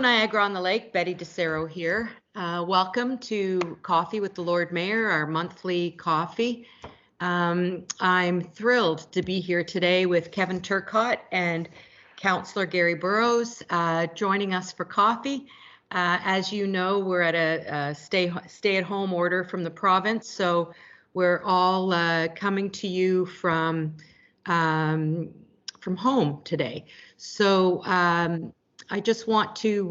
Niagara-on-the-Lake, Betty Disero here. Welcome to Coffee with the Lord Mayor, our monthly coffee. I'm thrilled to be here today with Kevin Turcotte and Councillor Gary Burroughs joining us for coffee. As you know, we're at a stay-at-home order from the province, so we're all coming to you from home today. So I just want to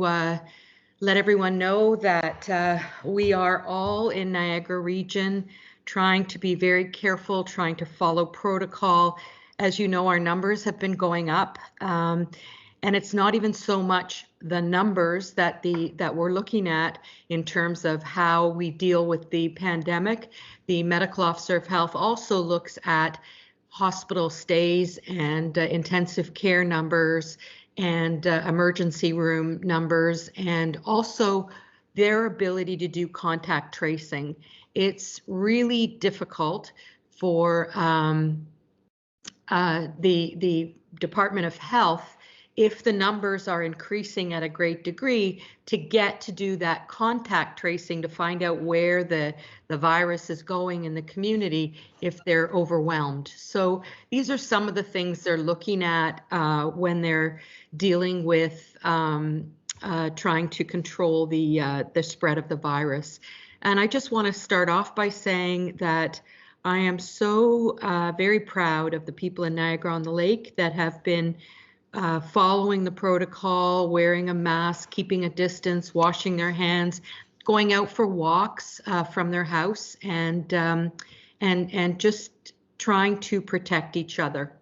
let everyone know that we are all in Niagara region trying to be very careful, trying to follow protocol. As you know, our numbers have been going up, and it's not even so much the numbers that we're looking at in terms of how we deal with the pandemic. The medical officer of health also looks at hospital stays and intensive care numbers and emergency room numbers, and also their ability to do contact tracing. It's really difficult for the Department of Health, if the numbers are increasing at a great degree, to get to do that contact tracing to find out where the virus is going in the community if they're overwhelmed. So these are some of the things they're looking at when they're dealing with trying to control the spread of the virus. And I just want to start off by saying that I am so very proud of the people in Niagara-on-the-Lake that have been following the protocol, wearing a mask, keeping a distance, washing their hands, going out for walks from their house, and just trying to protect each other.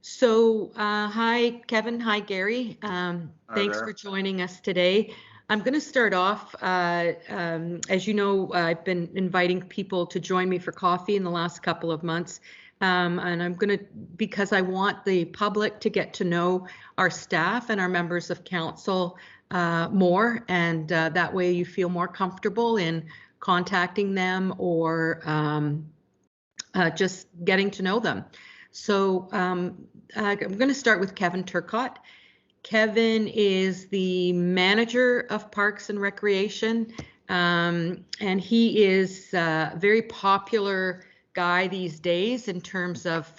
So hi, Kevin. Hi, Gary. Thanks for joining us today. I'm going to start off, as you know, I've been inviting people to join me for coffee in the last couple of months. And I'm going to, because I want the public to get to know our staff and our members of council more, and that way you feel more comfortable in contacting them or just getting to know them. So I'm going to start with Kevin Turcotte. Kevin is the manager of Parks and Recreation, and he is a very popular guy these days in terms of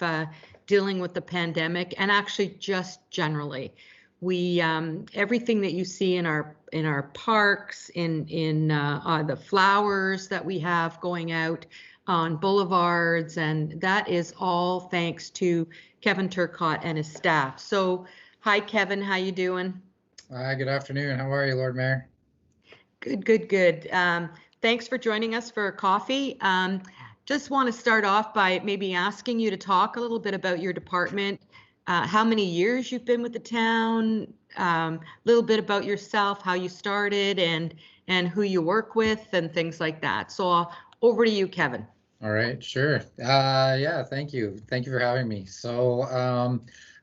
dealing with the pandemic, and actually just generally. We everything that you see in our parks, in the flowers that we have going out on boulevards, and that is all thanks to Kevin Turcotte and his staff. So hi, Kevin, how you doing? Good afternoon. How are you, Lord Mayor? Good, good, good. Thanks for joining us for coffee. Just want to start off by maybe asking you to talk a little bit about your department, how many years you've been with the town, a little bit about yourself, how you started, and who you work with, and things like that. So over to you, Kevin. All right, sure. Yeah, thank you. Thank you for having me. So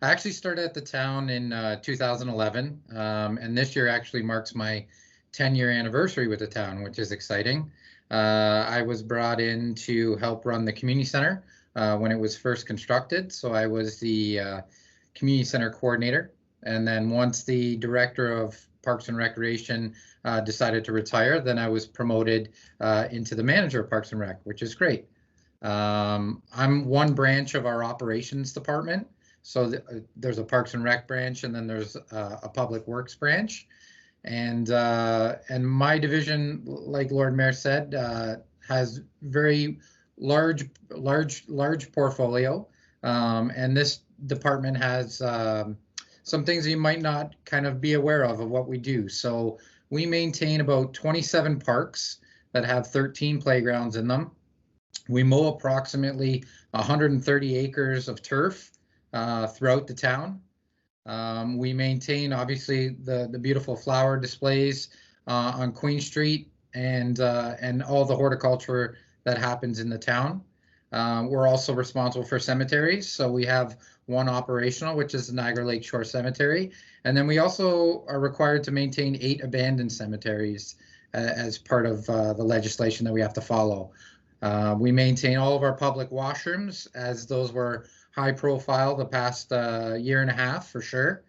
I actually started at the town in 2011, and this year actually marks my 10-year anniversary with the town, which is exciting. I was brought in to help run the community center when it was first constructed. So I was the community center coordinator. And then once the director of Parks and Recreation decided to retire, then I was promoted into the manager of Parks and Rec, which is great. I'm one branch of our operations department. So there's a Parks and Rec branch, and then there's a Public Works branch. And my division, like Lord Mayor said, has very large portfolio. And this department has some things you might not kind of be aware of what we do. So we maintain about 27 parks that have 13 playgrounds in them. We mow approximately 130 acres of turf throughout the town. We maintain, obviously, the beautiful flower displays on Queen Street and all the horticulture that happens in the town. We're also responsible for cemeteries. So we have one operational, which is the Niagara Lake Shore Cemetery. And then we also are required to maintain 8 abandoned cemeteries as part of the legislation that we have to follow. We maintain all of our public washrooms, as those were high profile the past year and a half for sure.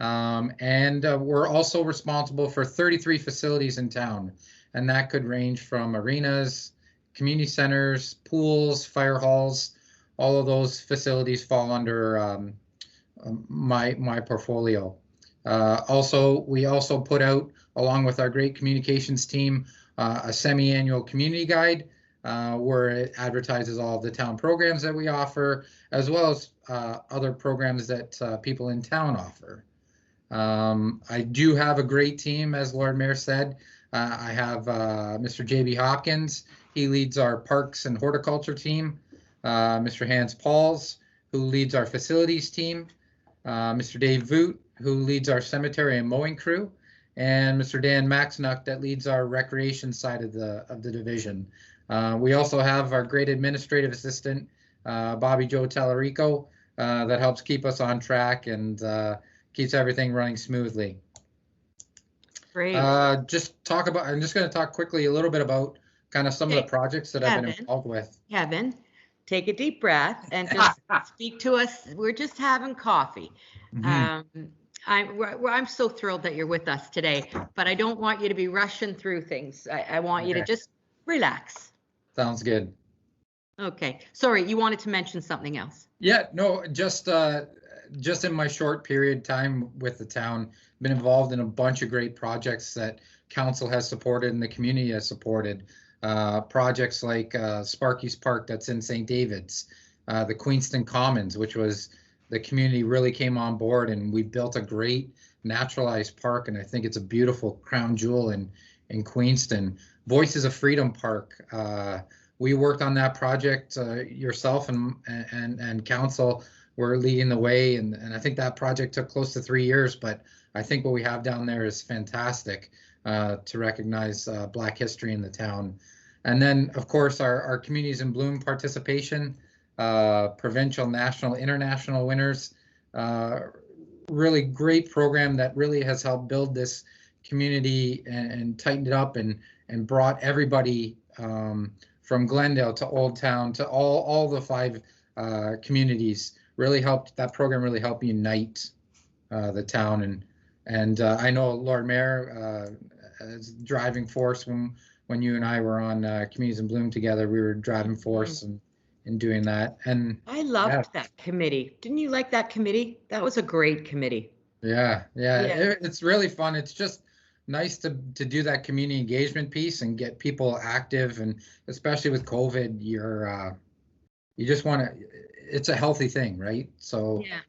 And we're also responsible for 33 facilities in town, and that could range from arenas, community centers, pools, fire halls. All of those facilities fall under my portfolio. We also put out, along with our great communications team, a semi-annual community guide where it advertises all of the town programs that we offer, as well as other programs that people in town offer. I do have a great team, as Lord Mayor said. I have Mr. J.B. Hopkins. He leads our parks and horticulture team. Mr. Hans Pauls, who leads our facilities team. Mr. Dave Voot, who leads our cemetery and mowing crew, and Mr. Dan Maxnuck, that leads our recreation side of the division. We also have our great administrative assistant, Bobby Joe Tallarico, that helps keep us on track and keeps everything running smoothly. Great. I'm just going to talk quickly a little bit about kind of some of the projects that I've been involved with. Kevin, take a deep breath and just speak to us. We're just having coffee. Mm-hmm. I'm so thrilled that you're with us today, but I don't want you to be rushing through things. I want you to just relax. Sounds good. Okay. Sorry, you wanted to mention something else. Yeah, no, just in my short period of time with the town, been involved in a bunch of great projects that council has supported and the community has supported. Projects like Sparky's Park that's in St. David's, the Queenston Commons, which was the community really came on board, and we built a great naturalized park, and I think it's a beautiful crown jewel in Queenston. Voices of Freedom Park. We worked on that project. Yourself and council were leading the way, and I think that project took close to 3 years, but I think what we have down there is fantastic to recognize Black history in the town. And then, of course, our Communities in Bloom participation, provincial, national, international winners, really great program that really has helped build this community and tightened it up and brought everybody from Glendale to Old Town to all the 5 communities. That program really helped unite the town, and I know Lord Mayor as driving force when you and I were on Communities in Bloom together. We were driving force in doing that. And I loved that committee. Didn't you like that committee? That was a great committee. Yeah. It's really fun. It's just nice to do that community engagement piece and get people active, and especially with COVID, you just want to. It's a healthy thing, right? So yeah.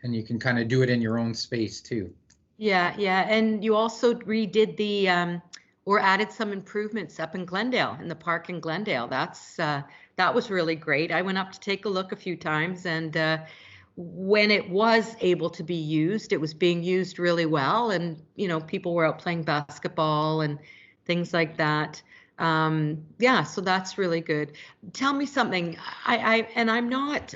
And you can kind of do it in your own space too. Yeah, and you also redid or added some improvements up in Glendale, in the park in Glendale. That was really great. I went up to take a look a few times, and when it was able to be used, it was being used really well, and people were out playing basketball and things like that. So that's really good. Tell me something. I'm not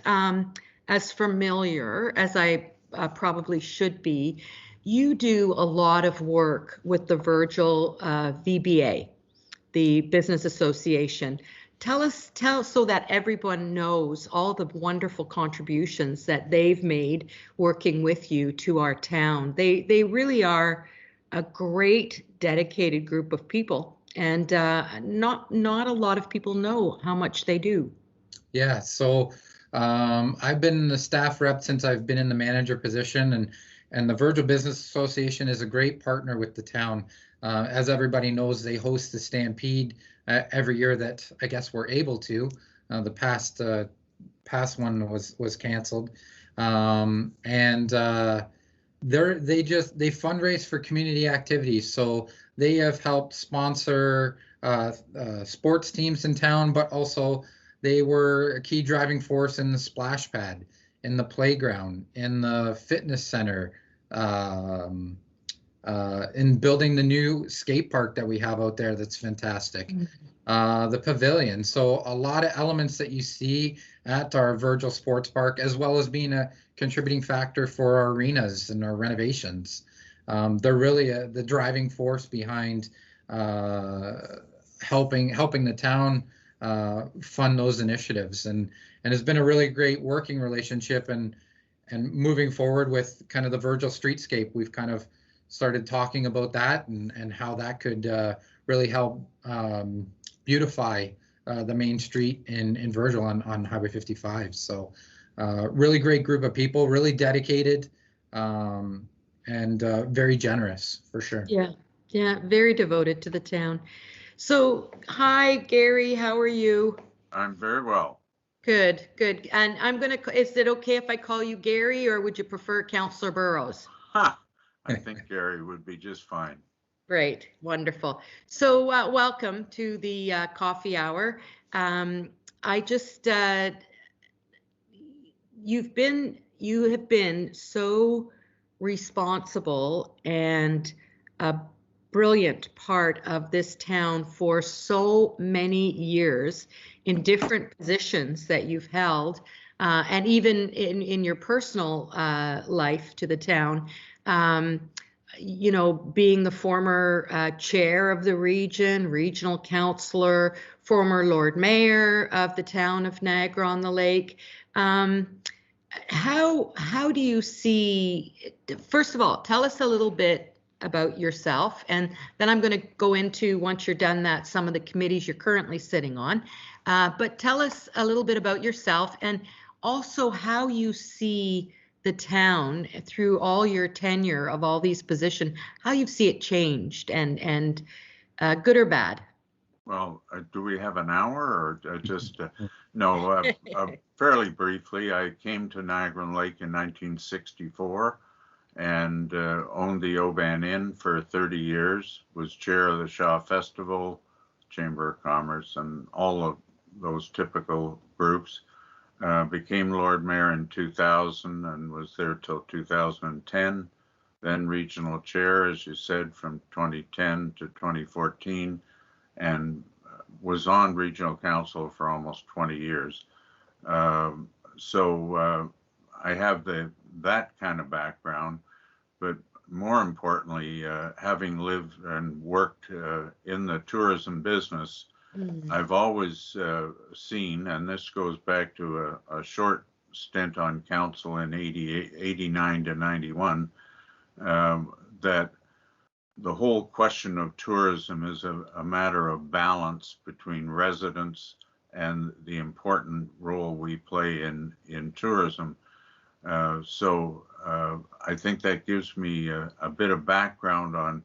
as familiar as I probably should be. You do a lot of work with the Virgil VBA, the Business Association. Tell so that everyone knows all the wonderful contributions that they've made working with you to our town. They really are a great, dedicated group of people, and not a lot of people know how much they do. Yeah, so I've been the staff rep since I've been in the manager position, and the Virgil Business Association is a great partner with the town. As everybody knows, they host the Stampede every year that I guess we're able to. The past one was canceled, and they fundraise for community activities. So they have helped sponsor sports teams in town, but also they were a key driving force in the splash pad, in the playground, in the fitness center, in building the new skate park that we have out there that's fantastic, the pavilion. So a lot of elements that you see at our Virgil Sports Park, as well as being a contributing factor for our arenas and our renovations. They're really the driving force behind helping the town fund those initiatives, and it's been a really great working relationship, and and moving forward with kind of the Virgil streetscape, we've kind of started talking about that and how that could really help beautify the main street in Virgil on Highway 55. So really great group of people, really dedicated, and very generous for sure. Yeah, yeah, very devoted to the town. So, hi, Gary, how are you? I'm very well. Good, good. And is it okay if I call you Gary, or would you prefer Councillor Burroughs? Ha! I think Gary would be just fine. Great, wonderful. So welcome to the coffee hour. I just, you have been so responsible and a brilliant part of this town for so many years in different positions that you've held, and even in your personal life to the town. You know, being the former chair of the region, regional councillor, former Lord Mayor of the town of Niagara-on-the-Lake. How do you see, first of all, tell us a little bit about yourself, and then I'm going to go into, once you're done that, some of the committees you're currently sitting on. But tell us a little bit about yourself, and also how you see the town through all your tenure of all these positions, how you see it changed, and good or bad. Well, do we have an hour, or just no? Fairly briefly, I came to Niagara-on-the-Lake in 1964 and owned the Oban Inn for 30 years. Was chair of the Shaw Festival, Chamber of Commerce, and all of those typical groups. Became Lord Mayor in 2000 and was there till 2010. Then regional chair, as you said, from 2010 to 2014, and was on regional council for almost 20 years. So I have that kind of background, but more importantly, having lived and worked in the tourism business, I've always seen, and this goes back to a short stint on council in 89 to 91, that the whole question of tourism is a matter of balance between residents and the important role we play in tourism. So I think that gives me a bit of background on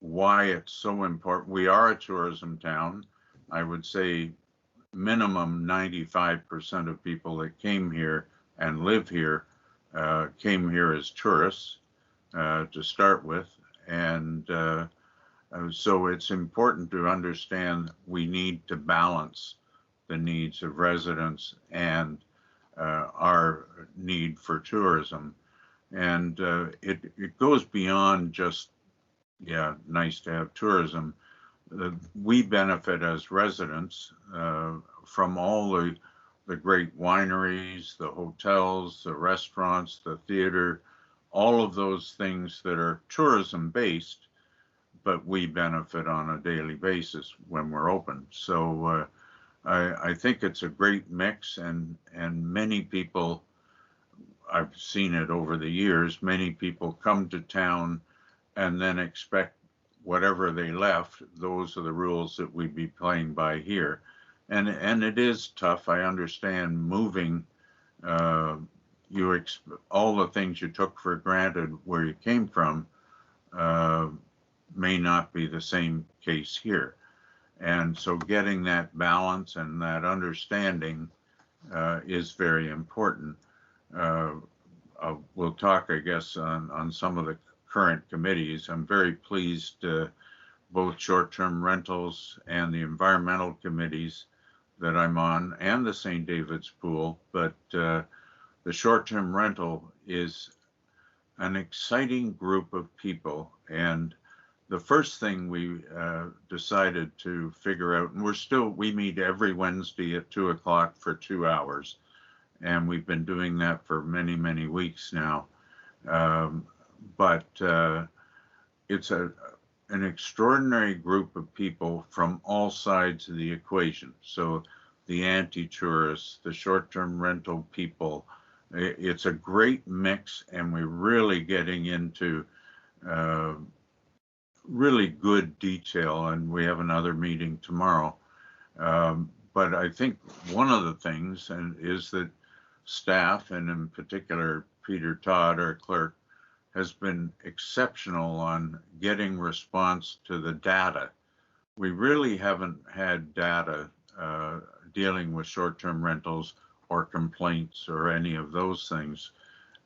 why it's so important. We are a tourism town. I would say minimum 95% of people that came here and live here came here as tourists to start with. And so it's important to understand we need to balance the needs of residents and our need for tourism. And it goes beyond just, yeah, nice to have tourism. We benefit as residents from all the great wineries, the hotels, the restaurants, the theater, all of those things that are tourism based, but we benefit on a daily basis when we're open. So I think it's a great mix, and many people, I've seen it over the years, many people come to town and then expect whatever they left, those are the rules that we'd be playing by here. And it is tough. I understand moving, all the things you took for granted where you came from may not be the same case here. And so getting that balance and that understanding is very important. We'll talk, I guess, on some of the current committees. I'm very pleased both short-term rentals and the environmental committees that I'm on, and the St. David's Pool, but the short-term rental is an exciting group of people. And the first thing we decided to figure out, and we meet every Wednesday at 2 o'clock for 2 hours, and we've been doing that for many, many weeks now. But it's an extraordinary group of people from all sides of the equation. So the anti-tourists, the short-term rental people, It's a great mix, and we're really getting into really good detail, and we have another meeting tomorrow. But I think one of the things is that staff, and in particular Peter Todd, our clerk, has been exceptional on getting response to the data. We really haven't had data dealing with short-term rentals or complaints or any of those things.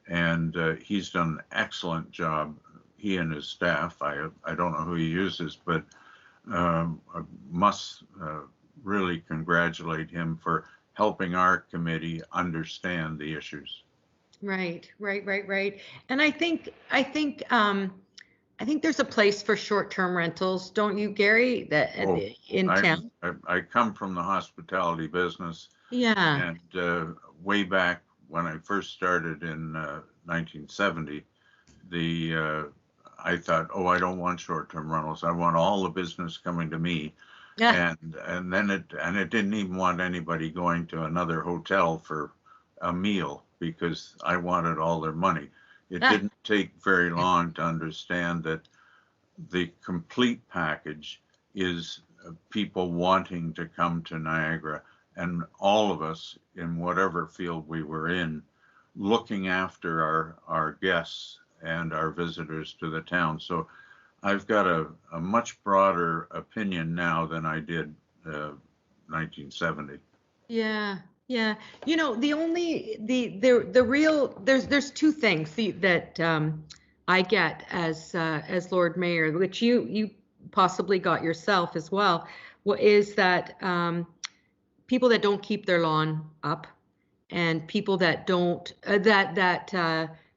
And he's done an excellent job, he and his staff. I don't know who he uses, but I must really congratulate him for helping our committee understand the issues. Right. And I think there's a place for short-term rentals, don't you, Gary? That in town. I come from the hospitality business. Yeah. And way back when I first started in 1970, I thought, oh, I don't want short-term rentals. I want all the business coming to me. Yeah. And then it didn't even want anybody going to another hotel for a meal because I wanted all their money. It didn't take very long to understand that the complete package is people wanting to come to Niagara, and all of us in whatever field we were in, looking after our guests and our visitors to the town. So I've got a much broader opinion now than I did 1970. Yeah. You know, there's two things that I get as Lord Mayor, which you possibly got yourself as well. What is that people that don't keep their lawn up, and people that don't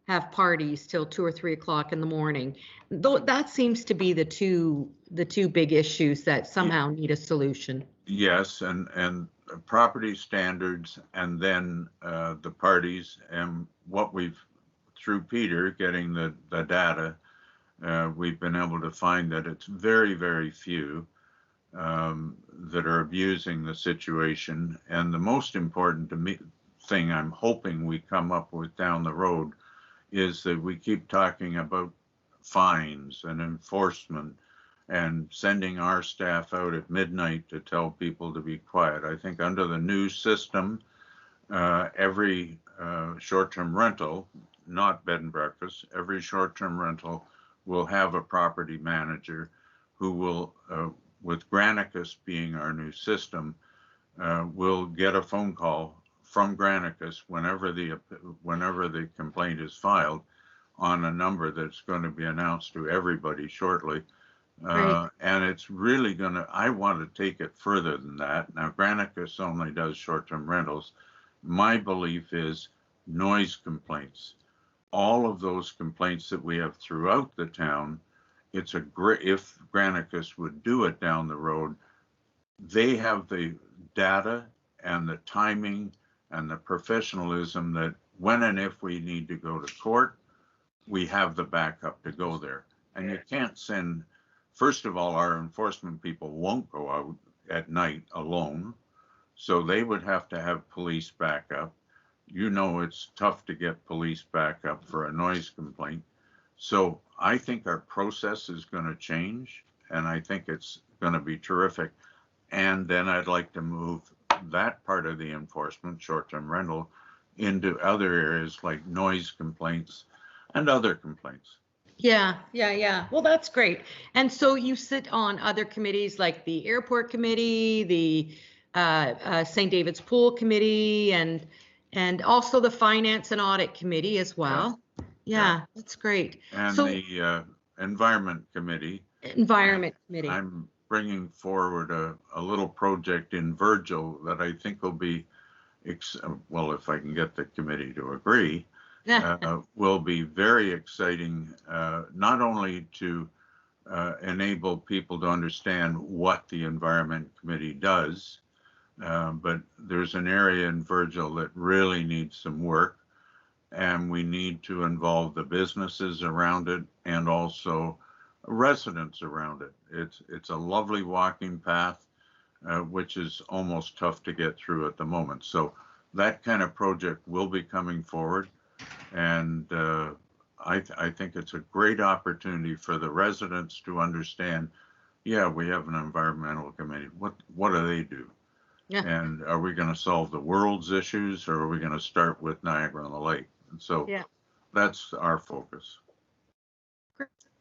have parties till 2 or 3 o'clock in the morning. Though that seems to be the two big issues that somehow need a solution. Yes, and property standards, and then the parties, and what we've, through Peter getting the data, we've been able to find that it's very, very few that are abusing the situation. And the most important to me thing I'm hoping we come up with down the road is that we keep talking about fines and enforcement and sending our staff out at midnight to tell people to be quiet. I think under the new system, every short-term rental, not bed and breakfast, every short-term rental will have a property manager who will, with Granicus being our new system, will get a phone call from Granicus whenever the complaint is filed on a number that's going to be announced to everybody shortly. Right. And it's really I want to take it further than that. Now, Granicus only does short-term rentals. My belief is noise complaints. All of those complaints that we have throughout the town, it's a great, if Granicus would do it down the road, they have the data and the timing and the professionalism that when and if we need to go to court, we have the backup to go there. And you can't send, first of all, our enforcement people won't go out at night alone. So they would have to have police backup. You know, it's tough to get police backup for a noise complaint. So I think our process is going to change, and I think it's going to be terrific. And then I'd like to move that part of the enforcement, short-term rental, into other areas like noise complaints and other complaints. Yeah. Well, that's great. And so you sit on other committees like the airport committee, the St. David's Pool committee, and also the finance and audit committee as well. Yeah. That's great. And so, the environment committee. I'm bringing forward a little project in Virgil that I think will be, well, if I can get the committee to agree, will be very exciting, not only to enable people to understand what the Environment Committee does, but there's an area in Virgil that really needs some work, and we need to involve the businesses around it and also residents around it. It's a lovely walking path, which is almost tough to get through at the moment. So that kind of project will be coming forward. And I think it's a great opportunity for the residents to understand, yeah, we have an environmental committee. What do they do? Yeah. And are we going to solve the world's issues, or are we going to start with Niagara-on-the-Lake? And so Yeah. that's our focus.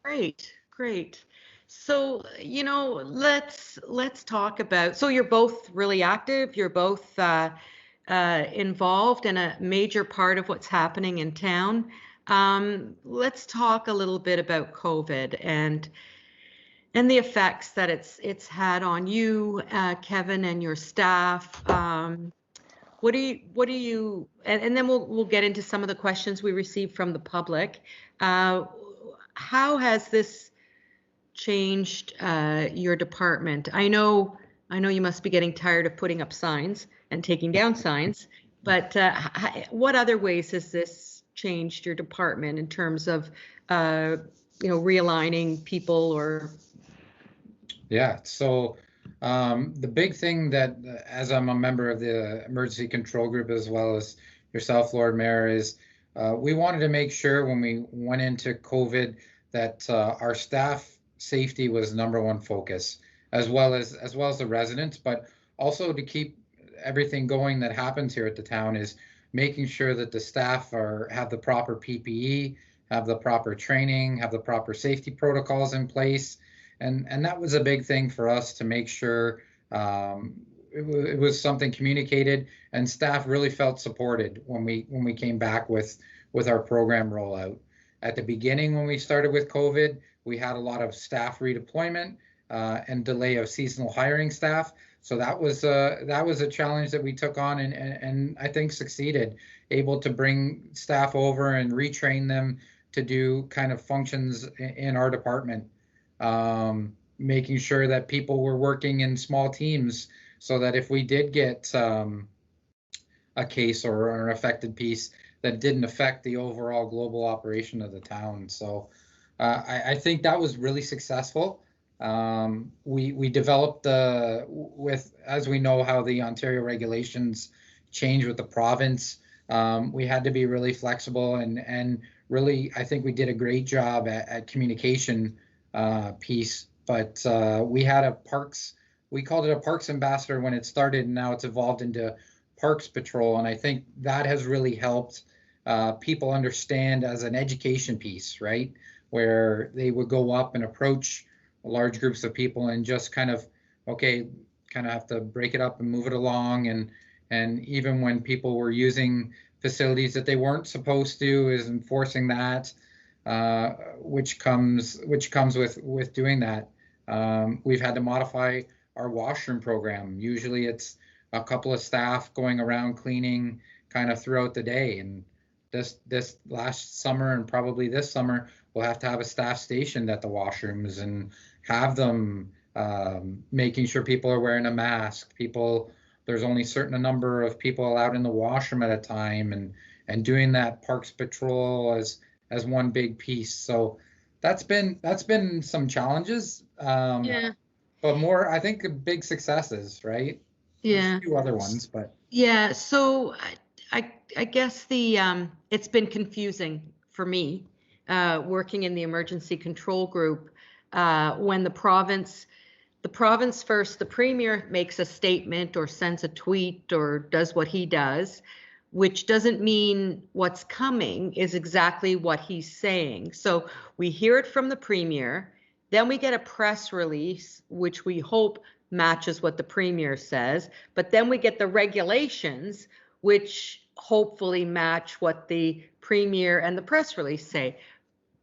Great, great. So, let's talk about, so you're both really active, you're both involved in a major part of what's happening in town. Let's talk a little bit about COVID and the effects that it's had on you, Kevin, and your staff. What do you, and then we'll get into some of the questions we received from the public. How has this changed your department? I know you must be getting tired of putting up signs and taking down signs, but what other ways has this changed your department in terms of realigning people or? Yeah, so the big thing that, as I'm a member of the emergency control group as well as yourself, Lord Mayor, is we wanted to make sure when we went into COVID that our staff safety was #1 focus, as well as the residents, but also to keep everything going that happens here at the town is making sure that the staff have the proper PPE, have the proper training, have the proper safety protocols in place. And that was a big thing for us to make sure it was something communicated, and staff really felt supported when we came back with our program rollout. At the beginning, when we started with COVID, we had a lot of staff redeployment and delay of seasonal hiring staff. So that was a challenge that we took on and I think succeeded, able to bring staff over and retrain them to do kind of functions in our department. Making sure that people were working in small teams so that if we did get a case or an affected piece, that didn't affect the overall global operation of the town. So I think that was really successful. We developed as we know how the Ontario regulations change with the province, we had to be really flexible and really, I think we did a great job at communication piece, but we had we called it a parks ambassador when it started, and now it's evolved into Parks Patrol, and I think that has really helped people understand as an education piece, right? Where they would go up and approach large groups of people and just kind of have to break it up and move it along, and even when people were using facilities that they weren't supposed to, is enforcing that. Which comes with doing that. We've had to modify our washroom program. Usually it's a couple of staff going around cleaning kind of throughout the day. And this last summer and probably this summer, we'll have to have a staff stationed at the washrooms and have them making sure people are wearing a mask. There's only a certain number of people allowed in the washroom at a time, and doing that Parks Patrol as one big piece. So that's been some challenges, Yeah. but more, I think, big successes, right? Yeah. There's a few other ones, but yeah. So I guess it's been confusing for me working in the emergency control group when the province first, the premier makes a statement or sends a tweet or does what he does, which doesn't mean what's coming is exactly what he's saying. So we hear it from the premier, then we get a press release, which we hope matches what the premier says, but then we get the regulations, which hopefully match what the premier and the press release say.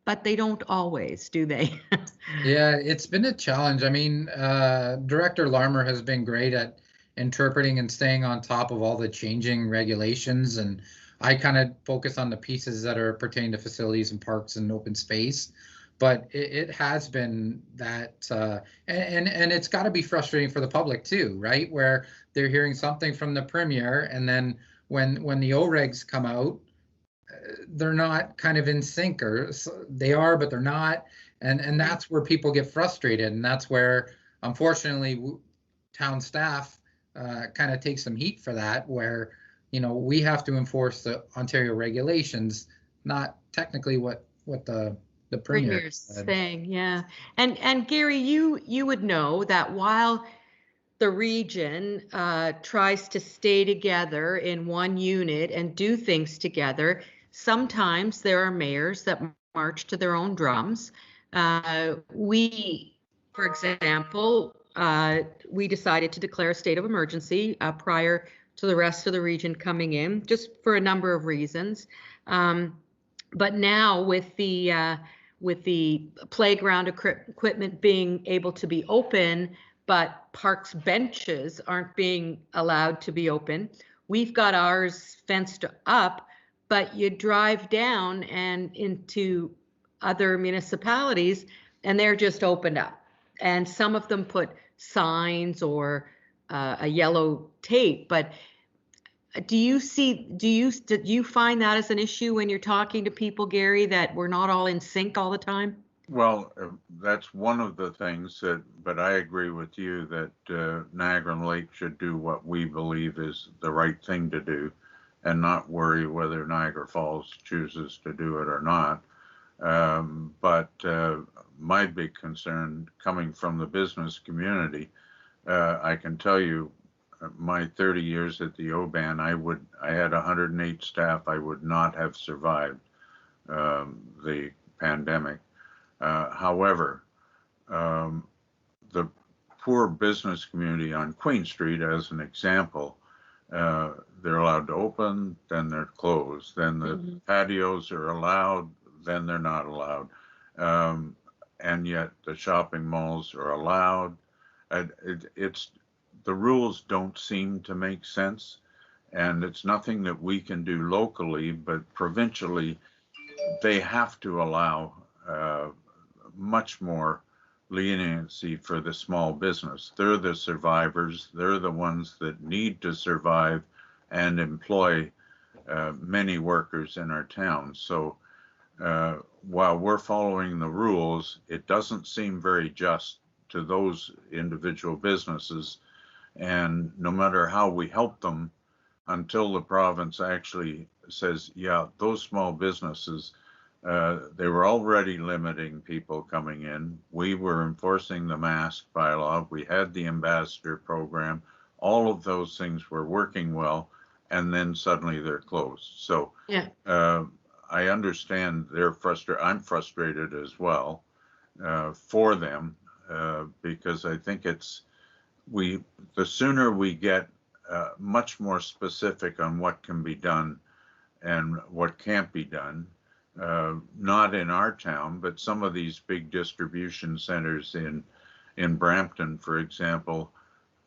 But they don't always, do they? Yeah, it's been a challenge. I mean, Director Larmer has been great at interpreting and staying on top of all the changing regulations, and I kind of focus on the pieces that are pertaining to facilities and parks and open space. But it has been that, and it's got to be frustrating for the public too, right? Where they're hearing something from the premier, and then when the OREGs come out, they're not kind of in sync, or they are, but they're not. And that's where people get frustrated. And that's where, unfortunately, town staff kind of take some heat for that, where we have to enforce the Ontario regulations, not technically what the premier Premier's said. saying, yeah. And Gary, you would know that while the region tries to stay together in one unit and do things together, sometimes there are mayors that march to their own drums. We, for example, we decided to declare a state of emergency prior to the rest of the region coming in, just for a number of reasons. But now with the playground equipment being able to be open, but parks benches aren't being allowed to be open, we've got ours fenced up, but you drive down and into other municipalities and they're just opened up. And some of them put signs or a yellow tape, but do you find that as an issue when you're talking to people, Gary, that we're not all in sync all the time? Well, that's one of the things but I agree with you that Niagara-on-the-Lake should do what we believe is the right thing to do and not worry whether Niagara Falls chooses to do it or not. But my big concern coming from the business community, I can tell you, my 30 years at the OBAN, I had 108 staff. I would not have survived the pandemic. However, the poor business community on Queen Street, as an example, they're allowed to open, then they're closed. Then the patios are allowed, then they're not allowed. And yet the shopping malls are allowed. The rules don't seem to make sense, and it's nothing that we can do locally, but provincially, they have to allow much more leniency for the small business. They're the survivors. They're the ones that need to survive and employ many workers in our town. So while we're following the rules, it doesn't seem very just to those individual businesses. And no matter how we help them, until the province actually says, yeah, those small businesses, they were already limiting people coming in. We were enforcing the mask bylaw. We had the ambassador program. All of those things were working well, and then suddenly they're closed. So yeah. I understand they're frustrated. I'm frustrated as well for them because I think the sooner we get much more specific on what can be done and what can't be done, not in our town, but some of these big distribution centers in Brampton, for example,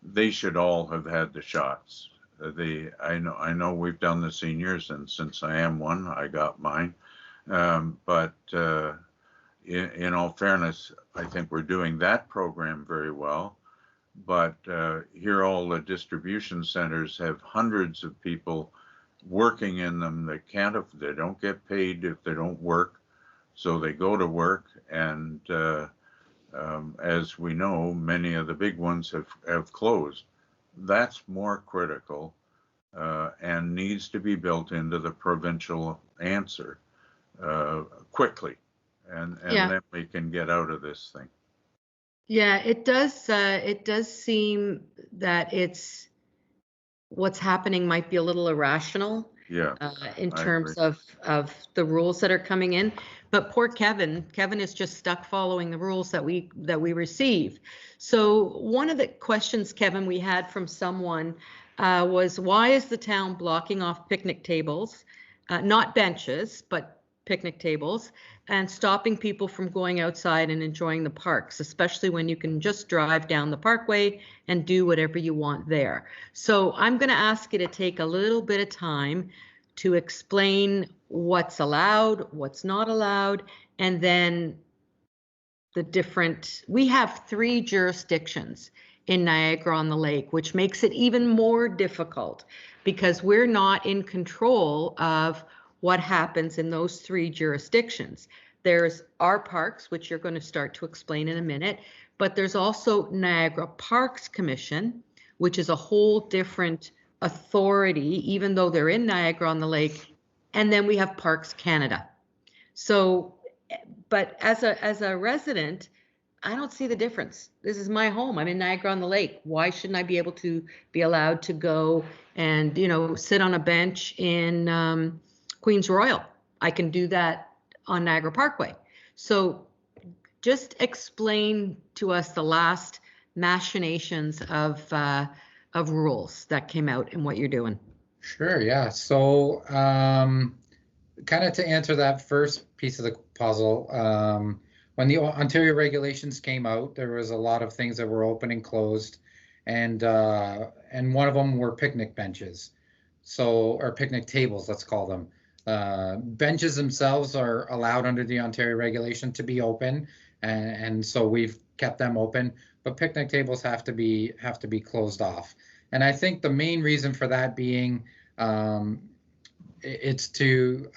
they should all have had the shots. I know we've done the seniors, and since I am one, I got mine. But in all fairness, I think we're doing that program very well. But here, all the distribution centers have hundreds of people working in them that they don't get paid if they don't work, so they go to work, and as we know, many of the big ones have closed. That's more critical and needs to be built into the provincial answer quickly, and then we can get out of this thing. Yeah, it does seem that what's happening might be a little irrational. Yeah, in terms of the rules that are coming in, but poor Kevin is just stuck following the rules that we receive. So one of the questions, Kevin, we had from someone was, why is the town blocking off picnic tables, not benches, but picnic tables, and stopping people from going outside and enjoying the parks, especially when you can just drive down the parkway and do whatever you want there. So I'm going to ask you to take a little bit of time to explain what's allowed, what's not allowed, and then we have 3 jurisdictions in Niagara-on-the-Lake, which makes it even more difficult because we're not in control of what happens in those 3 jurisdictions. There's our parks, which you're going to start to explain in a minute, but there's also Niagara Parks Commission, which is a whole different authority, even though they're in Niagara-on-the-Lake, and then we have Parks Canada. So, but as a resident, I don't see the difference. This is my home. I'm in Niagara-on-the-Lake. Why shouldn't I be able to be allowed to go and, you know, sit on a bench in Queens Royal? I can do that on Niagara Parkway. So just explain to us the last machinations of rules that came out and what you're doing. Sure, yeah. So kind of to answer that first piece of the puzzle, when the Ontario regulations came out, there was a lot of things that were open and closed, and one of them were picnic benches, or picnic tables, let's call them. Benches themselves are allowed under the Ontario regulation to be open, and so we've kept them open, but picnic tables have to be closed off. And I think the main reason for that being it's to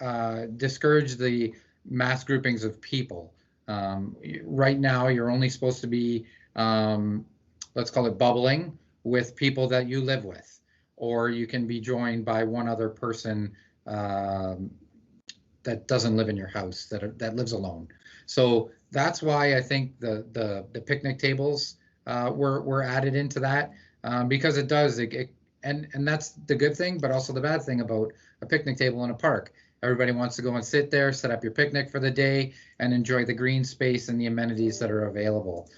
discourage the mass groupings of people. Right now, you're only supposed to be, let's call it bubbling, with people that you live with, or you can be joined by one other person that doesn't live in your house, that lives alone. So that's why I think the picnic tables were added into that, because it does, and that's the good thing, but also the bad thing about a picnic table in a park. Everybody wants to go and sit there, set up your picnic for the day, and enjoy the green space and the amenities that are available.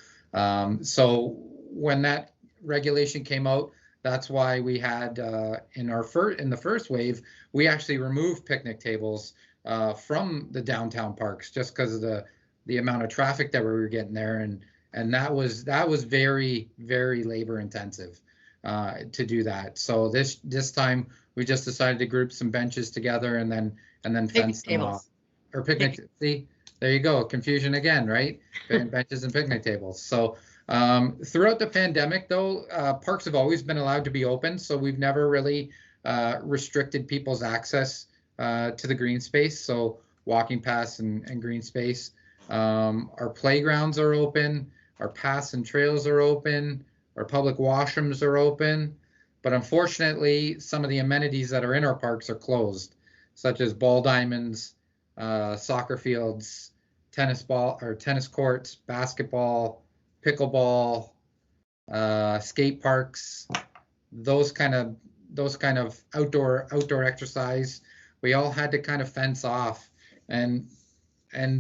So when that regulation came out, that's why we had in the first wave, we actually removed picnic tables from the downtown parks, just because of the amount of traffic that we were getting there, and that was very, very labor intensive to do that. So this time we just decided to group some benches together and then fence them off. Or picnic. See, there you go. Confusion again, right? Benches and picnic tables. So throughout the pandemic, though, parks have always been allowed to be open, so we've never really restricted people's access to the green space. So walking paths and green space. Our playgrounds are open. Our paths and trails are open. Our public washrooms are open. But unfortunately, some of the amenities that are in our parks are closed, such as ball diamonds, soccer fields, tennis courts, basketball, pickleball, skate parks, those kind of outdoor exercise. We all had to kind of fence off, and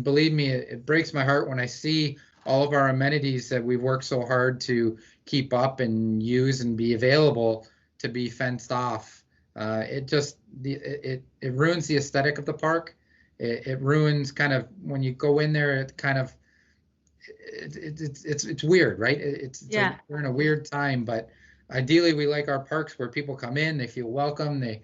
believe me, it breaks my heart when I see all of our amenities that we've worked so hard to keep up and use and be available to be fenced off. It ruins the aesthetic of the park. It ruins kind of when you go in there. It kind of it's weird, right? We're in a weird time, but ideally we like our parks where people come in, they feel welcome, they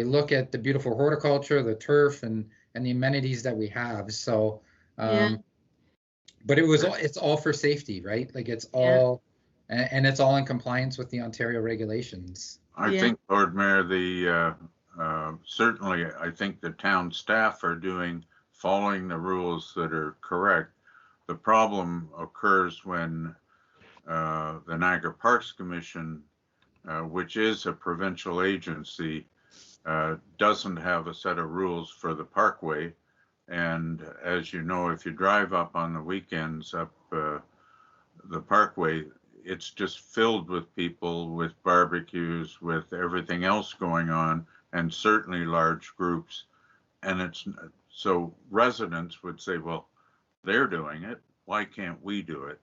look at the beautiful horticulture, the turf, and the amenities that we have. So, but it's all for safety, right? Like it's all, and it's all in compliance with the Ontario regulations. I think, Lord Mayor, certainly I think the town staff are following the rules that are correct. The problem occurs when the Niagara Parks Commission, which is a provincial agency, doesn't have a set of rules for the parkway. And as you know, if you drive up on the weekends up the parkway, it's just filled with people, with barbecues, with everything else going on, and certainly large groups. And so residents would say, well, they're doing it, why can't we do it?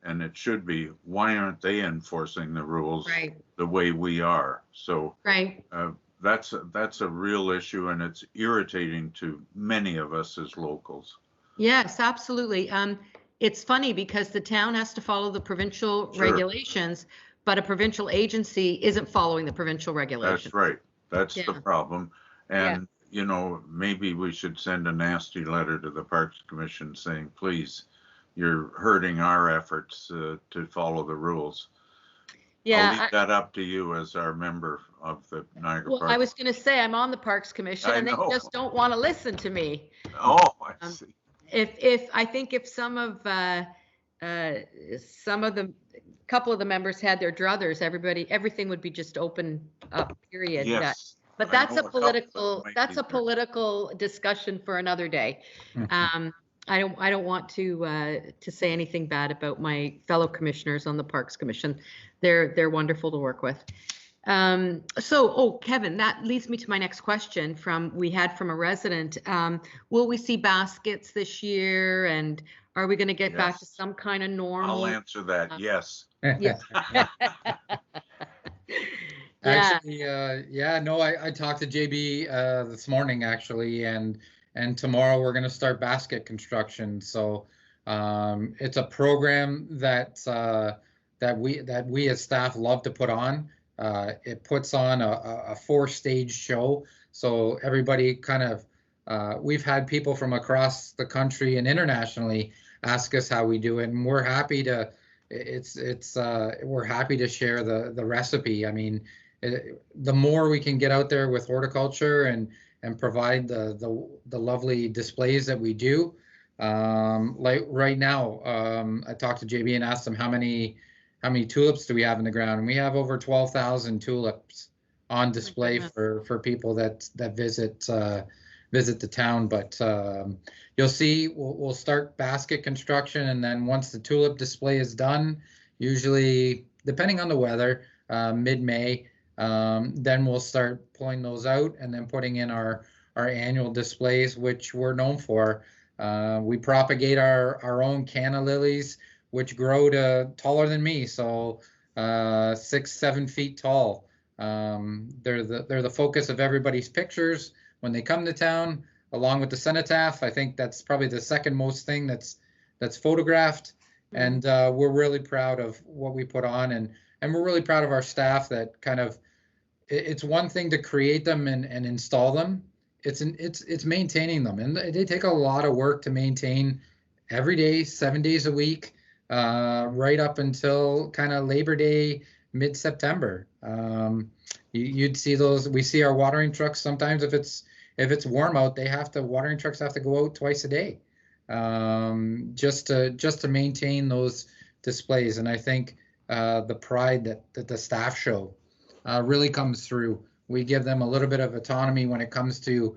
And it should be, why aren't they enforcing the rules the way we are? So that's a real issue, and it's irritating to many of us as locals. Yes, absolutely. It's funny because the town has to follow the provincial regulations, but a provincial agency isn't following the provincial regulations. That's right. That's the problem. And, you know, maybe we should send a nasty letter to the Parks Commission saying, please, you're hurting our efforts to follow the rules. I'll leave that up to you as our member of the Niagara Parks. I was going to say I'm on the Parks Commission, and they just don't want to listen to me. Oh, I see. I think if some of the couple of the members had their druthers, everything would be just open period. Yes. But I that's know a it helps, but it political, might that's be a there. political discussion for another day. I don't want to say anything bad about my fellow commissioners on the Parks Commission. They're wonderful to work with. Kevin, that leads me to my next question we had from a resident. Will we see baskets this year, and are we going to get back to Yes. some kind of normal? I'll answer that. Yes. Yeah. Actually, yeah, no, I talked to JB this morning actually, and tomorrow we're going to start basket construction. So it's a program that we as staff love to put on. It puts on a 4-stage show, so everybody kind of we've had people from across the country and internationally ask us how we do it, and we're happy to. We're happy to share the recipe. I mean, the more we can get out there with horticulture and provide the lovely displays that we do. Like right now, I talked to JB and asked him how many tulips do we have in the ground, and we have over 12,000 tulips on display for people that visit the town. But you'll see we'll start basket construction, and then once the tulip display is done, usually depending on the weather, mid-May, then we'll start pulling those out and then putting in our annual displays, which we're known for. We propagate our own canna lilies, which grow to taller than me, so 6-7 feet tall. They're the focus of everybody's pictures when they come to town, along with the cenotaph. I think that's probably the second most thing that's photographed. And we're really proud of what we put on, and we're really proud of our staff that kind of, it's one thing to create them and install them. It's maintaining them, and they take a lot of work to maintain every day, 7 days a week, right up until kind of Labor Day, mid-September. You'd see those. We see our watering trucks sometimes. If it's warm out, watering trucks have to go out twice a day, just to maintain those displays. And I think the pride that the staff show really comes through. We give them a little bit of autonomy when it comes to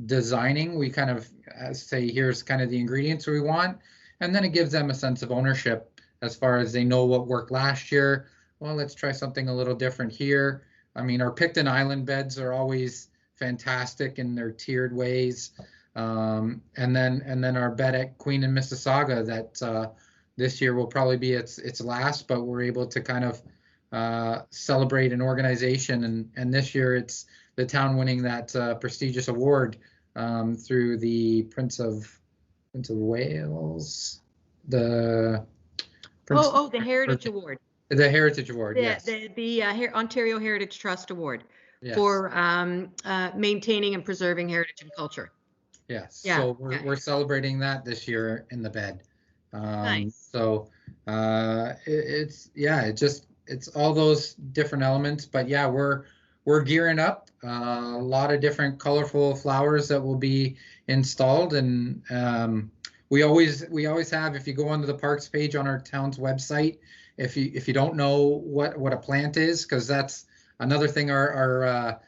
designing. We kind of say, here's kind of the ingredients we want, and then it gives them a sense of ownership as far as they know what worked last year. Well, let's try something a little different here. I mean, our Picton Island beds are always fantastic in their tiered ways. And then our bed at Queen and Mississauga that this year will probably be its last, but we're able to kind of celebrate an organization, and this year it's the town winning that prestigious award through the Prince of Wales, the Heritage Award. The Heritage Award, yes. The Ontario Heritage Trust Award, yes, for maintaining and preserving heritage and culture. Yes, yeah, so we're celebrating that this year in the bed. Nice. So it's all those different elements, but yeah, we're gearing up. A lot of different colorful flowers that will be installed, and we always have. If you go onto the parks page on our town's website, if you don't know what a plant is, because that's another thing our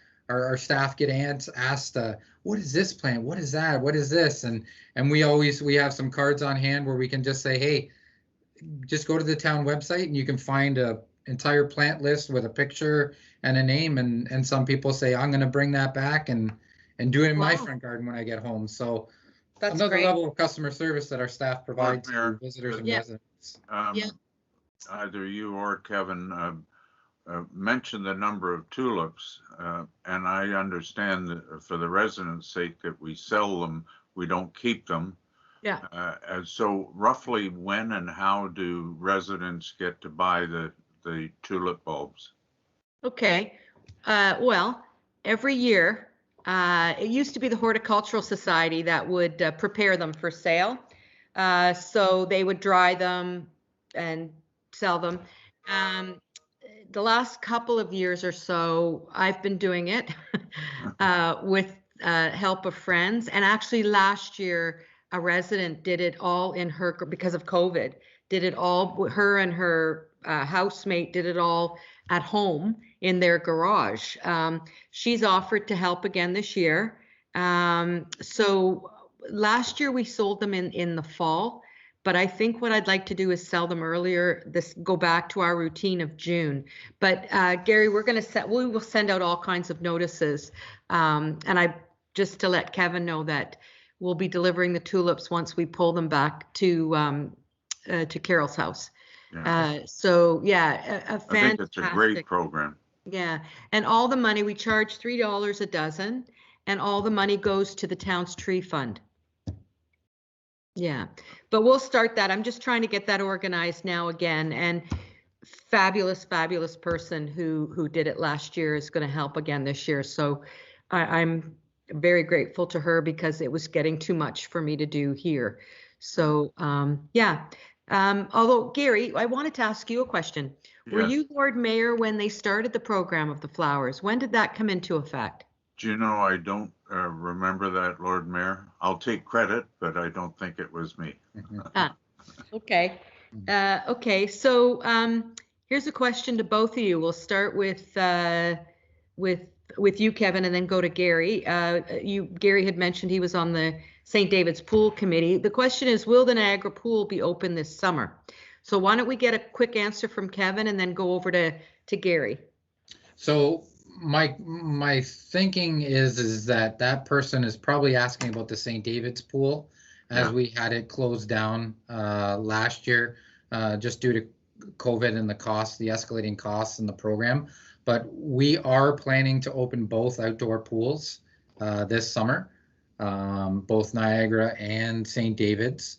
staff get asked, what is this plant? What is that? What is this? And we have some cards on hand where we can just say, hey, just go to the town website and you can find a entire plant list with a picture and a name. And some people say, I'm going to bring that back and do it in my front garden when I get home. So that's another great level of customer service that our staff provide to visitors and residents. Either you or Kevin mentioned the number of tulips, and I understand that for the residents' sake that we sell them, we don't keep them. Yeah. So roughly when and how do residents get to buy the tulip bulbs? Okay. Well, every year, it used to be the Horticultural Society that would prepare them for sale. So they would dry them and sell them. The last couple of years or so, I've been doing it with help of friends. And actually last year, a resident did it all because of COVID, did it all, her and her housemate did it all at home in their garage. She's offered to help again this year. So last year we sold them in the fall, but I think what I'd like to do is sell them earlier. Go back to our routine of June. But Gary, we will send out all kinds of notices, and just to let Kevin know that we'll be delivering the tulips once we pull them back to Carol's house. Yeah. So yeah, a fantastic. I think it's a great program. Yeah, and all the money, we charge $3 a dozen, and all the money goes to the town's tree fund. Yeah, but we'll start that. I'm just trying to get that organized now again, and fabulous person who did it last year is going to help again this year. So I'm very grateful to her because it was getting too much for me to do here. So yeah. Although Gary, I wanted to ask you a question. Yes. Were you Lord Mayor when they started the program of the flowers? When did that come into effect? Do you know, I don't remember that, Lord Mayor. I'll take credit, but I don't think it was me. Okay. Okay. So here's a question to both of you. We'll start with you, Kevin, and then go to Gary. Gary had mentioned he was on the St. David's Pool Committee. The question is, will the Niagara Pool be open this summer? So why don't we get a quick answer from Kevin and then go over to Gary. So my thinking is that person is probably asking about the St. David's Pool, as we had it closed down last year just due to COVID and the escalating costs in the program. But we are planning to open both outdoor pools this summer, both Niagara and St. David's.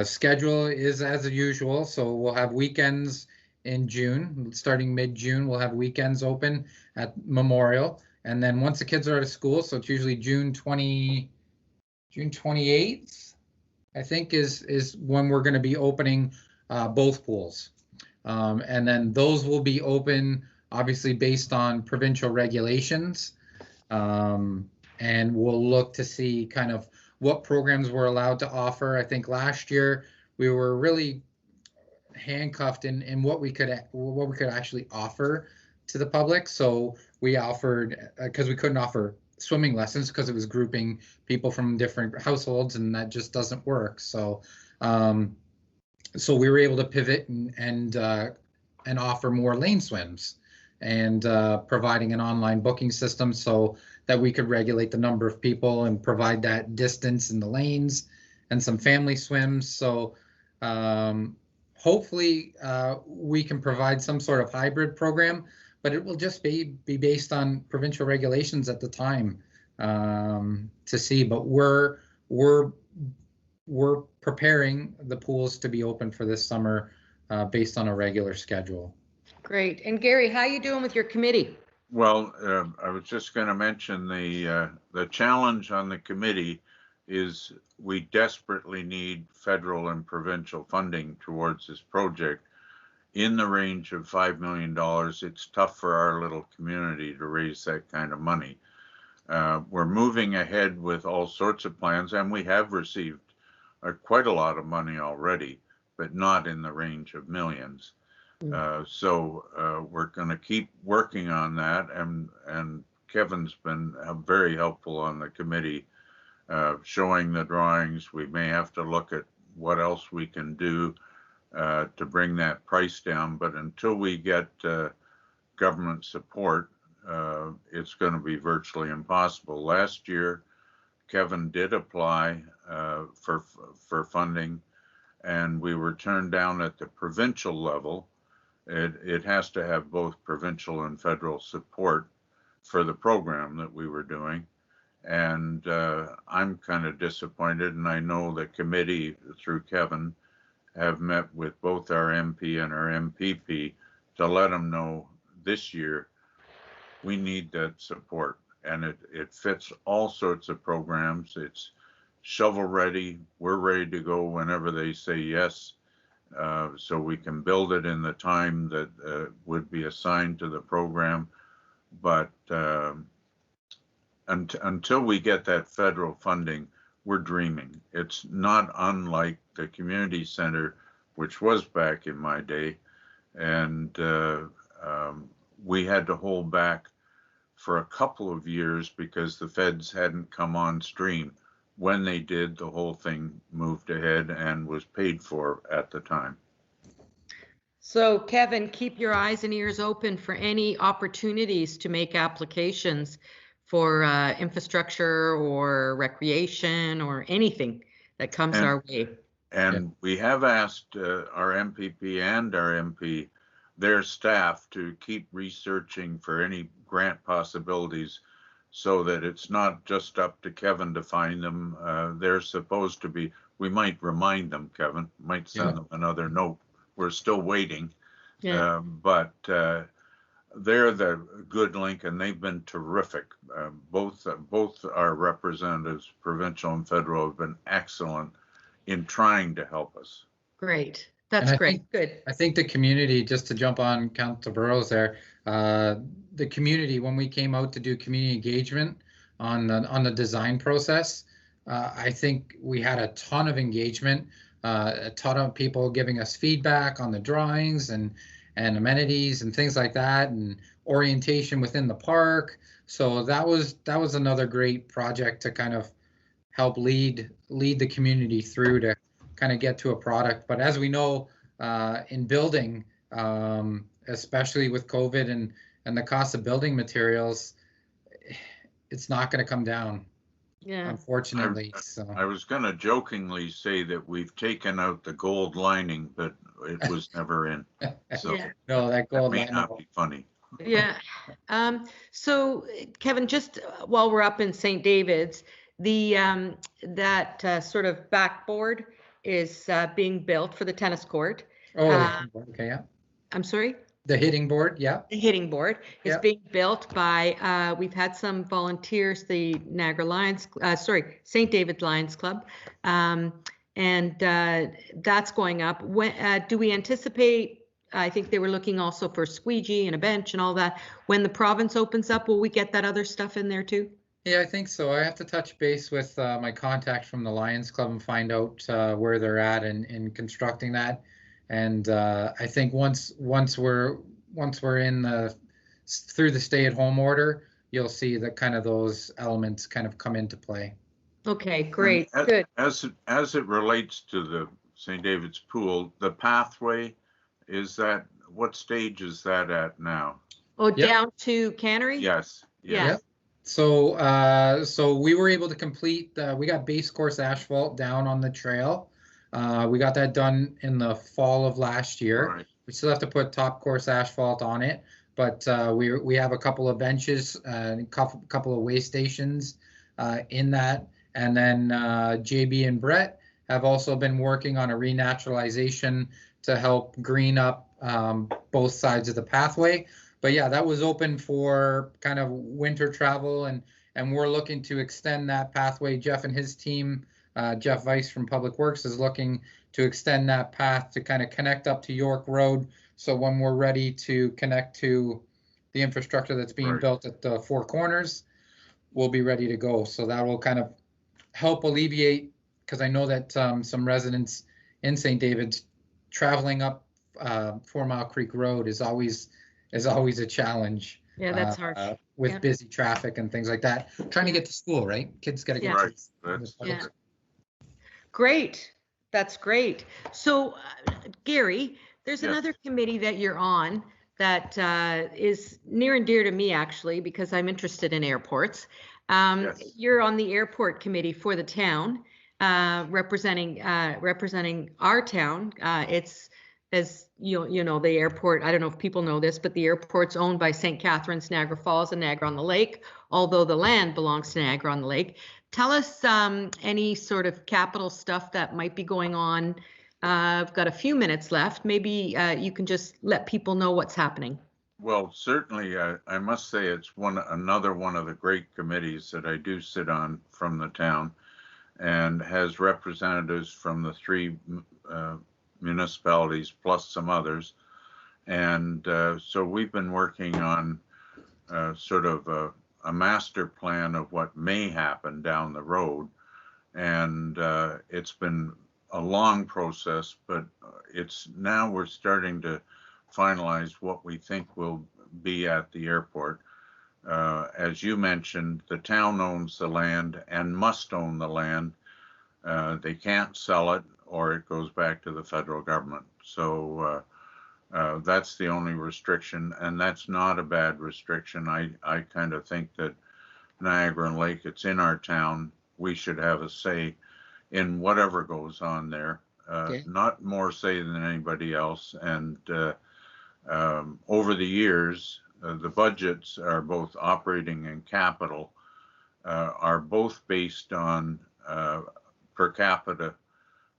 Schedule is as usual, so we'll have weekends in June. Starting mid-June, we'll have weekends open at Memorial. And then once the kids are out of school, so it's usually June 28th, I think is when we're going to be opening both pools. And then those will be open obviously based on provincial regulations. And we'll look to see kind of what programs we're allowed to offer. I think last year we were really handcuffed in what we could actually offer to the public. So we offered, because we couldn't offer swimming lessons because it was grouping people from different households, and that just doesn't work. So so we were able to pivot and offer more lane swims, and providing an online booking system so that we could regulate the number of people and provide that distance in the lanes, and some family swims. So hopefully we can provide some sort of hybrid program, but it will just be based on provincial regulations at the time to see. But we're preparing the pools to be open for this summer based on a regular schedule. Great. And Gary, how are you doing with your committee? Well, I was just going to mention the challenge on the committee is we desperately need federal and provincial funding towards this project in the range of $5 million. It's tough for our little community to raise that kind of money. We're moving ahead with all sorts of plans, and we have received quite a lot of money already, but not in the range of millions. So we're going to keep working on that, and Kevin's been very helpful on the committee, showing the drawings. We may have to look at what else we can do to bring that price down, but until we get government support, it's going to be virtually impossible. Last year, Kevin did apply for funding, and we were turned down at the provincial level. It has to have both provincial and federal support for the program that we were doing. And I'm kind of disappointed, and I know the committee through Kevin have met with both our MP and our MPP to let them know this year we need that support. And it fits all sorts of programs. It's shovel ready. We're ready to go whenever they say yes. So we can build it in the time that would be assigned to the program. But until we get that federal funding, we're dreaming. It's not unlike the community center, which was back in my day. And we had to hold back for a couple of years because the feds hadn't come on stream. When they did, the whole thing moved ahead and was paid for at the time. So Kevin, keep your eyes and ears open for any opportunities to make applications for infrastructure or recreation or anything that comes our way. And we have asked our MPP and our MP, their staff, to keep researching for any grant possibilities so that it's not just up to Kevin to find them. They're supposed to be, we might remind them, Kevin, might send them another note. We're still waiting, but they're the good link, and they've been terrific. Both our representatives, provincial and federal, have been excellent in trying to help us. Great, that's great. Good. I think the community, just to jump on Councillor Burroughs there, the community, when we came out to do community engagement on the design process, I think we had a ton of engagement. A ton of people giving us feedback on the drawings and amenities and things like that, and orientation within the park. So that was another great project to kind of help lead the community through to kind of get to a product. But as we know, in building, especially with COVID and the cost of building materials, it's not going to come down. Yeah, unfortunately. I was going to jokingly say that we've taken out the gold lining, but it was never in. So no, that gold may not be funny. Yeah. So Kevin, just while we're up in St. David's, the that sort of backboard is being built for the tennis court. Oh, okay, yeah. I'm sorry? The hitting board, yeah. The hitting board is being built by, we've had some volunteers, the St. David Lions Club, and that's going up. When do we anticipate, I think they were looking also for squeegee and a bench and all that. When the province opens up, will we get that other stuff in there too? Yeah, I think so. I have to touch base with my contact from the Lions Club and find out where they're at in constructing that. And I think once we're in through the stay-at-home order, you'll see that kind of those elements kind of come into play. Okay, great, good. As it relates to the St. David's Pool, the pathway, what stage is that at now? Oh, down to Cannery? Yes. Yeah. So we were able to complete. We got base course asphalt down on the trail. We got that done in the fall of last year. Right. We still have to put top course asphalt on it, but we have a couple of benches and a couple of way stations in that. And then JB and Brett have also been working on a renaturalization to help green up both sides of the pathway. But yeah, that was open for kind of winter travel, and we're looking to extend that pathway. Jeff and his team, Jeff Weiss from Public Works, is looking to extend that path to kind of connect up to York Road. So when we're ready to connect to the infrastructure that's being built at the Four Corners, we'll be ready to go. So that will kind of help alleviate, because I know that some residents in St. David's traveling up 4 Mile Creek Road is always a challenge. Yeah, that's hard. With busy traffic and things like that. Trying to get to school, right? Kids got to get to school. Great. That's great. So, Gary, there's another committee that you're on that is near and dear to me, actually, because I'm interested in airports. You're on the airport committee for the town, representing our town. It's, as you know, the airport, I don't know if people know this, but the airport's owned by St. Catharines, Niagara Falls, and Niagara-on-the-Lake, although the land belongs to Niagara-on-the-Lake. Tell us any sort of capital stuff that might be going on. I've got a few minutes left. Maybe you can just let people know what's happening. Well, certainly, I must say it's another one of the great committees that I do sit on from the town, and has representatives from the 3 municipalities plus some others. And so we've been working on sort of a master plan of what may happen down the road. And it's been a long process, but now we're starting to finalized what we think will be at the airport. As you mentioned, the town owns the land and must own the land. They can't sell it or it goes back to the federal government. So that's the only restriction, and that's not a bad restriction. I kind of think that Niagara-on-the-Lake, it's in our town. We should have a say in whatever goes on there. Okay. Not more say than anybody else. And over the years, the budgets are both operating and capital are both based on per capita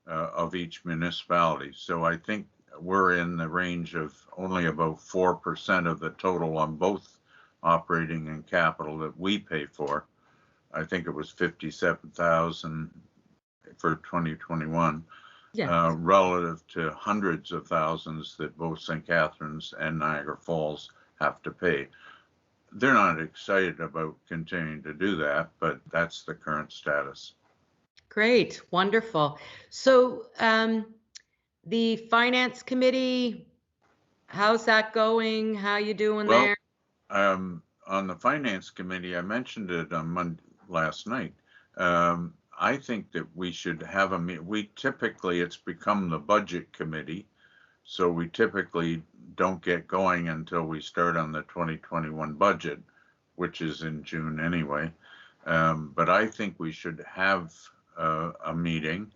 of each municipality. So I think we're in the range of only about 4% of the total on both operating and capital that we pay for. I think it was 57,000 for 2021. Yeah. Relative to hundreds of thousands that both St. Catharines and Niagara Falls have to pay. They're not excited about continuing to do that, but that's the current status. Great, wonderful. So the Finance Committee, how's that going? How you doing there? On the Finance Committee, I mentioned it on last night. I think that we should have a meeting. We typically, it's become the Budget Committee, so we typically don't get going until we start on the 2021 budget, which is in June anyway. But I think we should have a meeting.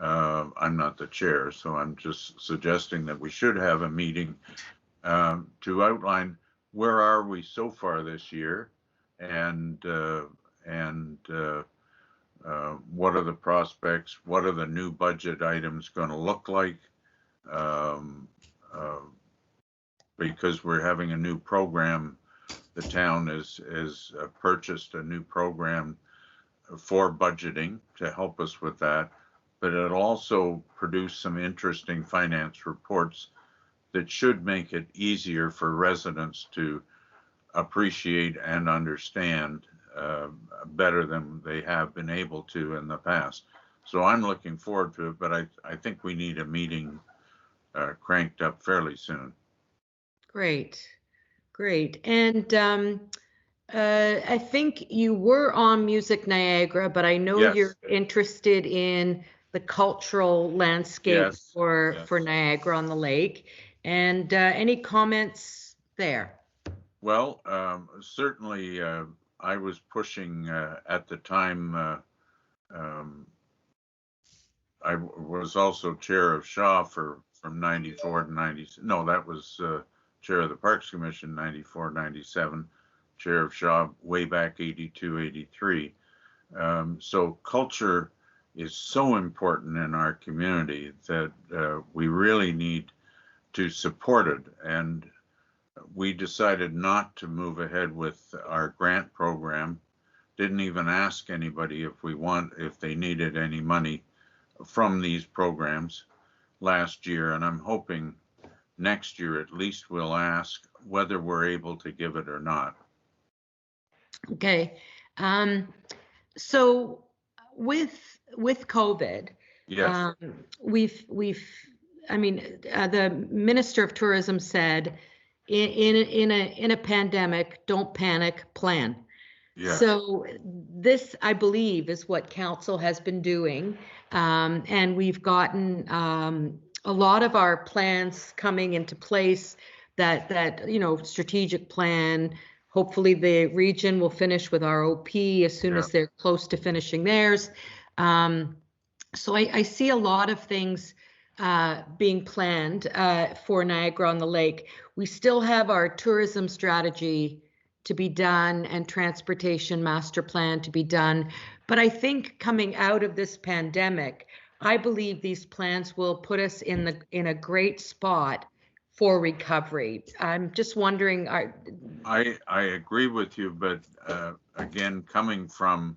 I'm not the chair, so I'm just suggesting that we should have a meeting to outline where are we so far this year, and what are the prospects? What are the new budget items going to look like? Because we're having a new program, the town has purchased a new program for budgeting to help us with that. But it'll also produce some interesting finance reports that should make it easier for residents to appreciate and understand better than they have been able to in the past. So I'm looking forward to it, but I think we need a meeting cranked up fairly soon. Great, great. And I think you were on Music Niagara, but I know Yes. you're interested in the cultural landscape Yes. for Niagara-on-the-Lake. And any comments there? Well, certainly I was pushing at the time. I was also chair of Shaw from 94 to 90. No, that was chair of the Parks Commission 94, 97. Chair of Shaw way back 82, 83. So culture is so important in our community that we really need to support it. And we decided not to move ahead with our grant program. Didn't even ask anybody if they needed any money from these programs last year. And I'm hoping next year at least we'll ask whether we're able to give it or not. Okay. So with COVID, yes, the Minister of Tourism said, in a pandemic, don't panic, plan. yes. So this, I believe, is what Council has been doing, and we've gotten a lot of our plans coming into place. That strategic plan. Hopefully, the region will finish with our OP as soon as they're close to finishing theirs. So I see a lot of things being planned for Niagara-on-the-Lake. We still have our tourism strategy to be done and transportation master plan to be done. But I think coming out of this pandemic, I believe these plans will put us in a great spot for recovery. I'm just wondering. I agree with you, but again, coming from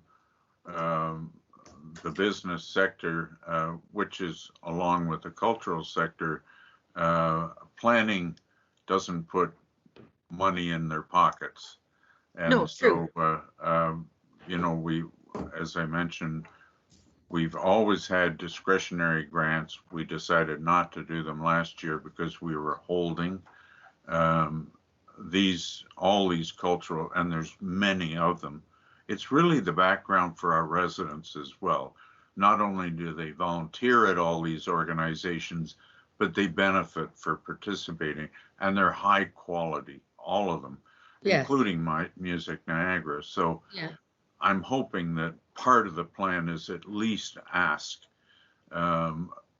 the business sector, which is along with the cultural sector, planning doesn't put money in their pockets. And No, so, we, as I mentioned, We've always had discretionary grants. We decided not to do them last year because we were holding all these cultural, and there's many of them. It's really the background for our residents as well. Not only do they volunteer at all these organizations, but they benefit for participating, and they're high quality, all of them, Yes. including my Music Niagara. So Yeah. I'm hoping that part of the plan is at least ask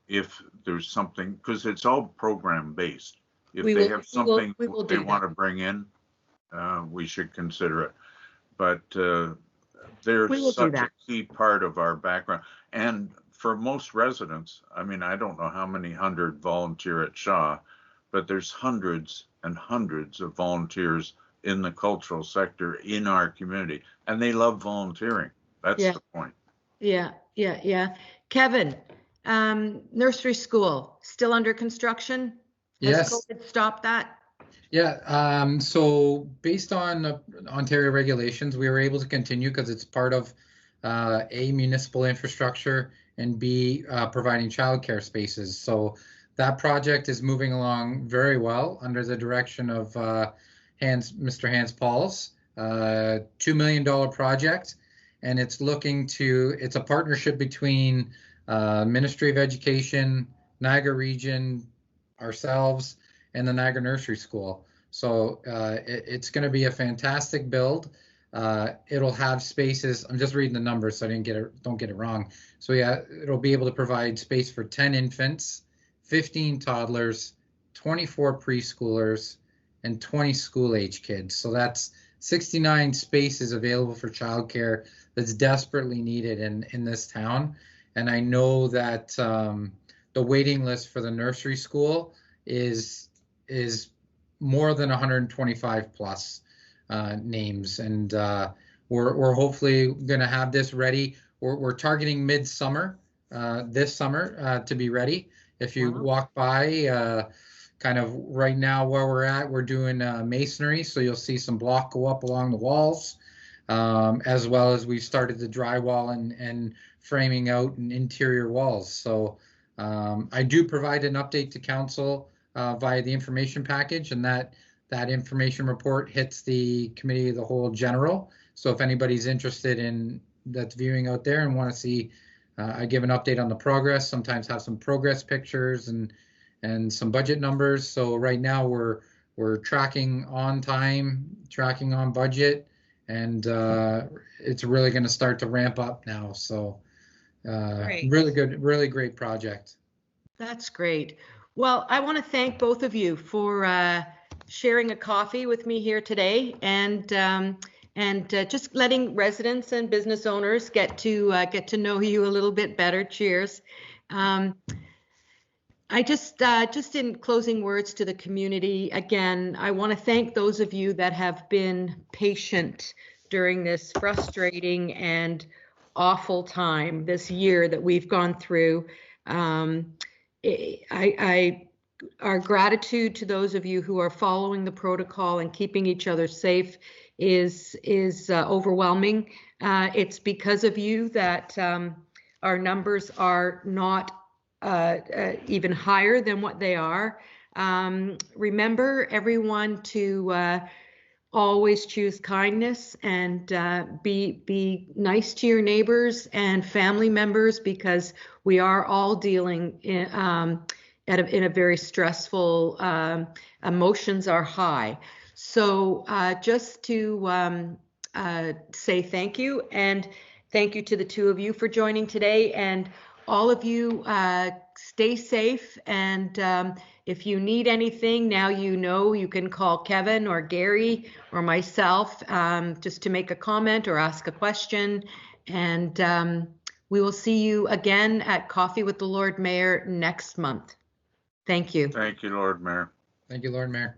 if there's something, because it's all program based. If they have something they want to bring in, we should consider it. But they're such a key part of our background. And for most residents, I mean, I don't know how many hundred volunteer at Shaw, but there's hundreds and hundreds of volunteers in the cultural sector in our community, and they love volunteering. That's the point. Yeah. Kevin, Nursery School, still under construction? Yes. Has COVID stopped that? Yeah, so based on Ontario regulations, we were able to continue because it's part of A, municipal infrastructure, and B, providing childcare spaces. So that project is moving along very well under the direction of Mr. Hans Pauls, $2 million project, and it's a partnership between Ministry of Education, Niagara Region, ourselves, and the Niagara Nursery School. So it's going to be a fantastic build. It'll have spaces. I'm just reading the numbers, so don't get it wrong. So yeah, it'll be able to provide space for 10 infants, 15 toddlers, 24 preschoolers, and 20 school-age kids. So that's 69 spaces available for childcare that's desperately needed in this town. And I know that the waiting list for the nursery school is more than 125 plus names, and we're hopefully going to have this ready. We're targeting mid-summer this summer to be ready. If you walk by, kind of right now where we're doing masonry, so you'll see some block go up along the walls, as well as we've started the drywall and framing out and interior walls. So I do provide an update to council via the information package, and that information report hits the committee of the whole general. So if anybody's interested in that's viewing out there and want to see, I give an update on the progress, sometimes have some progress pictures and some budget numbers. So right now we're tracking on time, tracking on budget, and it's really going to start to ramp up now. So really good, really great project. That's great. Well, I want to thank both of you for sharing a coffee with me here today, and just letting residents and business owners get to know you a little bit better. Cheers. I just in closing words to the community, again, I want to thank those of you that have been patient during this frustrating and awful time, this year that we've gone through. Our gratitude to those of you who are following the protocol and keeping each other safe is overwhelming. It's because of you that our numbers are not even higher than what they are. Remember, everyone, to always choose kindness and be nice to your neighbors and family members, because we are all dealing in a very stressful, emotions are high. So just to say thank you, and thank you to the two of you for joining today, and all of you stay safe, and if you need anything, now you know you can call Kevin or Gary or myself just to make a comment or ask a question. And we will see you again at Coffee with the Lord Mayor next month. Thank you. Thank you, Lord Mayor. Thank you, Lord Mayor.